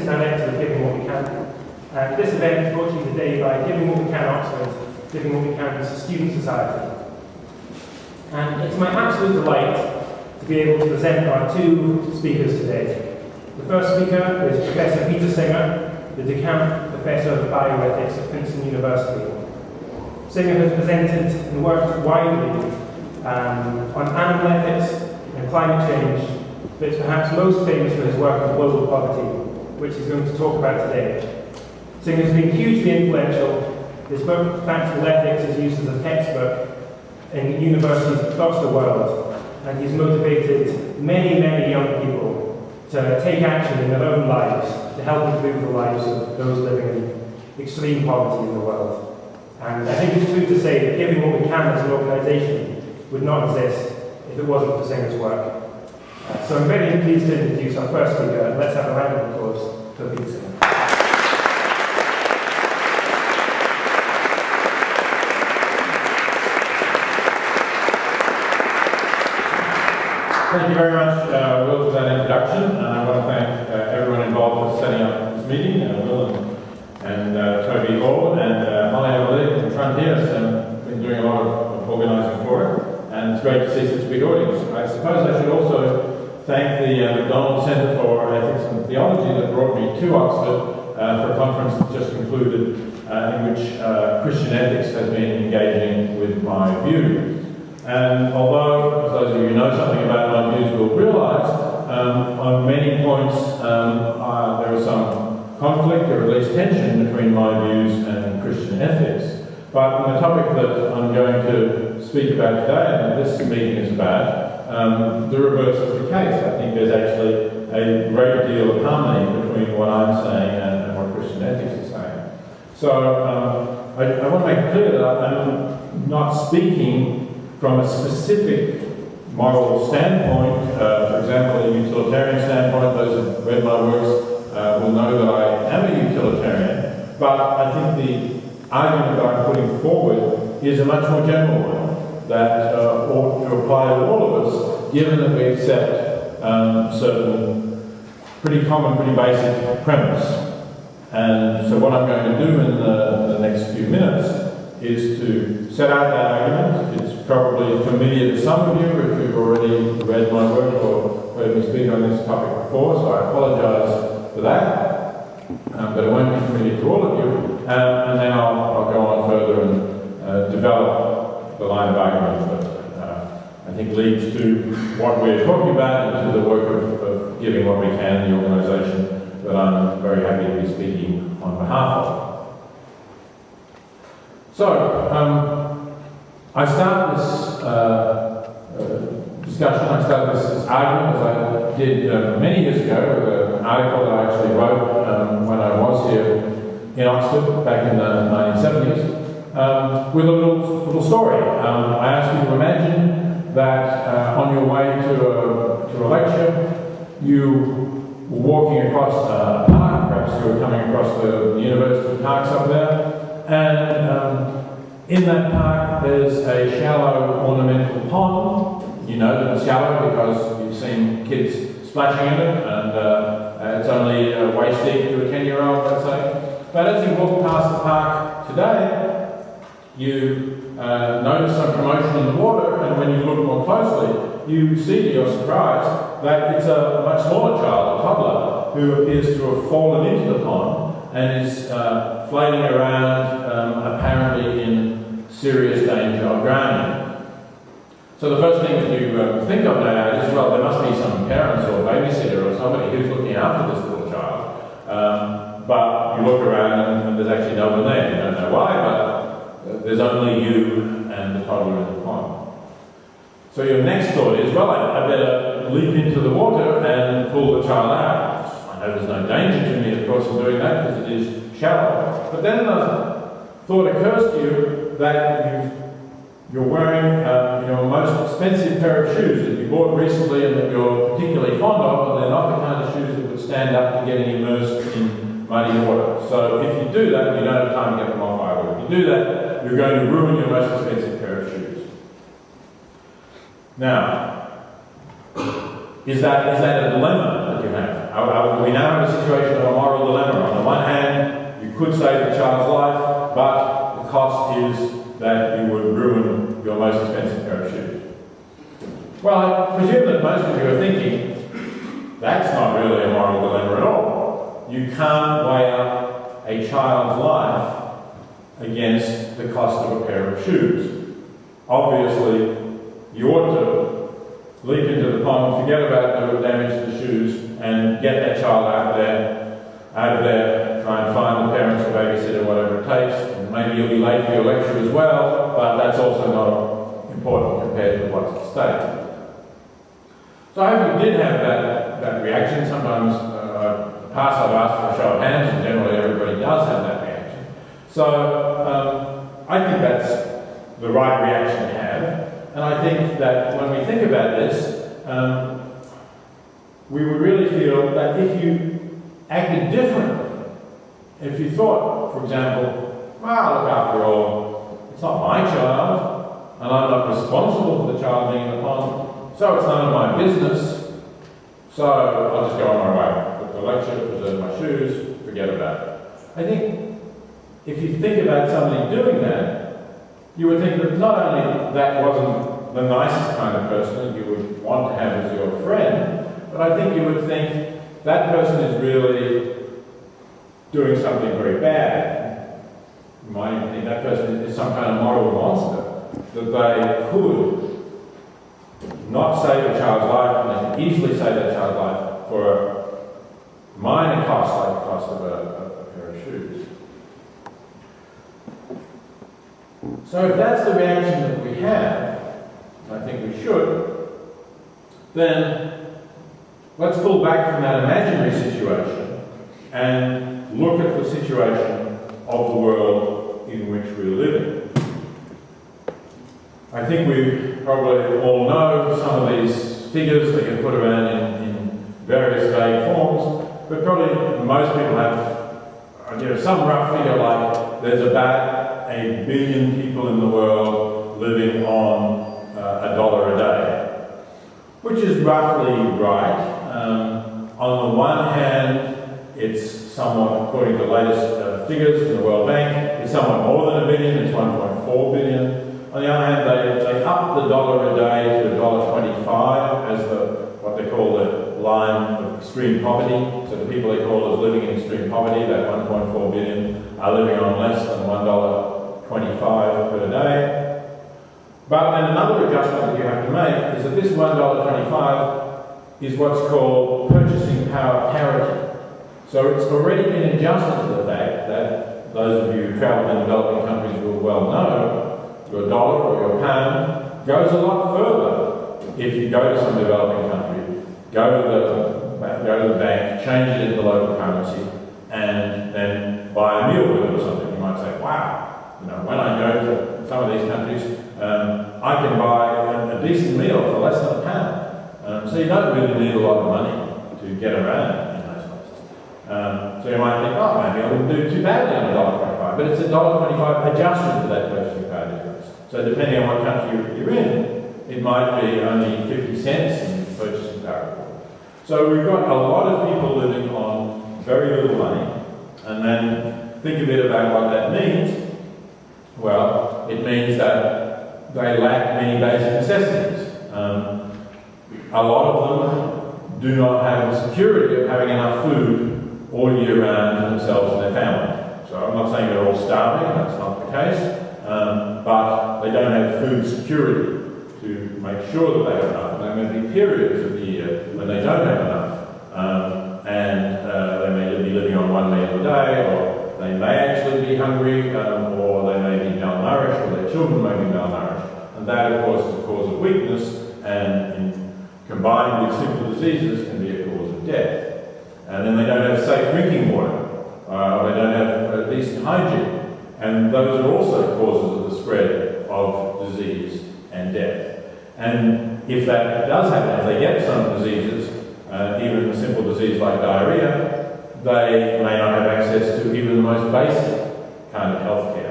an end to the Giving What We Can. And this event is brought to you today by Giving What We Can Oxford, Giving What We Can's Student Society. And it's my absolute delight to be able to present our two speakers today. The first speaker is Professor Peter Singer, the Decamp Professor of Bioethics at Princeton University. Singer has presented and worked widely on animal ethics and climate change, but is perhaps most famous for his work on global poverty, which he's going to talk about today. Singer has been hugely influential. His book, Practical Ethics, is used as a textbook in universities across the world, and he's motivated many, many young people to take action in their own lives to help improve the lives of those living in extreme poverty in the world. And I think it's true to say that Giving What We Can as an organisation would not exist if it wasn't for Singer's work. So I'm very pleased to introduce our first speaker. Let's have a round of applause for Peter Singer. Thank you very much, Will, for that introduction. I want to thank everyone involved for setting up this meeting, Will and Toby Ord and Holly over in front here has been doing a lot of organising for it, and it's great to see such a big audience. I suppose I should also thank the McDonald Centre for Ethics and Theology that brought me to Oxford for a conference that just concluded in which Christian ethics has been engaging with my view. And although, as those of you who know something about my views will realise, on many points there is some conflict or at least tension between my views and Christian ethics. But on the topic that I'm going to speak about today, and this meeting is about, the reverse is the case. I think there's actually a great deal of harmony between what I'm saying and what Christian ethics is saying. So I want to make it clear that I'm not speaking from a specific moral standpoint. For example, a utilitarian standpoint, those who've read my works will know that I am a utilitarian, but I think the argument that I'm putting forward is a much more general one that ought to apply to all of us, given that we accept certain pretty common, pretty basic premise. And so what I'm going to do in the next few minutes is to set out that argument. It's probably familiar to some of you if you've already read my work or heard me speak on this topic before, so I apologise for that. But it won't be familiar to all of you. And then I'll go on further and develop the line of argument that I think leads to what we're talking about and to the work of Giving What We Can, the organisation that I'm very happy to be speaking on behalf of. So, I start this discussion, I started this argument, as I did many years ago, with an article that I actually wrote when I was here in Oxford back in the 1970s, with a little story. I asked you to imagine that on your way to a lecture, you were walking across a park, perhaps you were coming across the university parks up there, and in that park there's a shallow ornamental pond. You know that it's shallow because you've seen kids splashing in it, and it's only waist deep to a 10-year-old, let's say. But as you walk past the park today, you notice some commotion in the water, and when you look more closely, you see to your surprise that it's a much smaller child, a toddler, who appears to have fallen into the pond and is flailing around, apparently in serious danger of drowning. So the first thing that you think of now is, well, there must be some parents or babysitter or somebody who's looking after this little child. But you look around and there's actually no one there. You don't know why, but there's only you and the toddler in the pond. So your next thought is, well, I better leap into the water and pull the child out. I know there's no danger to me, of course, in doing that because it is shallow. But then the thought occurs to you that you're wearing your most expensive pair of shoes that you bought recently and that you're particularly fond of, and they're not the kind of shoes that would stand up to getting immersed in muddy water. So if you do that, you don't have time to get them off either. If you do that, you're going to ruin your most expensive pair of shoes. Now, is that a dilemma that you have? Are we now in a situation of a moral you can't weigh up a child's life against the cost of a pair of shoes. Obviously, you ought to leap into the pond, forget about the damage to the shoes, and get that child out of there, try and find the parents or babysitter, whatever it takes. And maybe you'll be late for your lecture as well, but that's also not important compared to what's at stake. So I hope you did have that reaction. Sometimes in the past I've asked for a show of hands, and generally everybody does have that reaction. So I think that's the right reaction to have. And I think that when we think about this, we would really feel that if you acted differently, if you thought, for example, well, look, after all, it's not my child, and I'm not responsible for the child being in the pond, so it's none of my business, so I'll just go on my way. Book the lecture, preserve my shoes, forget about it. I think if you think about somebody doing that, you would think that not only that wasn't the nicest kind of person you would want to have as your friend, but I think you would think that person is really doing something very bad. You might even think that person is some kind of moral monster, that they could not save a child's life, and they can easily save that child's life for a minor cost, like the cost of a pair of shoes. So if that's the reaction that we have, I think we should, then let's pull back from that imaginary situation and look at the situation of the world in which we're living. I think we probably all know some of these figures that get put around in various vague forms, but probably most people have some rough figure like there's about 1 billion people in the world living on $1 a day, which is roughly right. On the one hand, it's somewhat, according to the latest figures from the World Bank, it's somewhat more than 1 billion, it's 1.4 billion. On the other hand, they up the $1 a day to $1.25 as what they call the line of extreme poverty. So the people they call as living in extreme poverty, that 1.4 billion, are living on less than $1.25 per day. But then another adjustment that you have to make is that this $1.25 is what's called purchasing power parity. So it's already been adjusted to the fact that those of you who travel in developing countries will well know your dollar or your pound goes a lot further if you go to some developing country, go to the bank, change it into local currency, and then buy a meal with it or something. You might say, wow, when I go to some of these countries, I can buy a decent meal for less than £1. So you don't really need a lot of money to get around in those places. So you might think, oh, maybe I wouldn't do too badly on $1.25, but it's $1.25 adjusted for that purchasing power difference. So depending on what country you're in, it might be only 50 cents in purchasing power. So we've got a lot of people living on very little money, and then think a bit about what that means. Well, it means that they lack many basic necessities. A lot of them do not have the security of having enough food all year round for themselves and their family. So I'm not saying they're all starving, that's not the case, but they don't have food security to make sure that they have enough. And there may be periods of the year when they don't have enough, and they may be living on 1 meal a day, or they may actually be hungry, or they may be malnourished, or their children may be malnourished. And that, of course, is a cause of weakness, and combined with simple diseases can be a cause of death. And then they don't have safe drinking water, or they don't have decent hygiene. And those are also causes of the spread of disease and death. And if that does happen, if they get some diseases, even a simple disease like diarrhea, they may not have access to even the most basic kind of healthcare.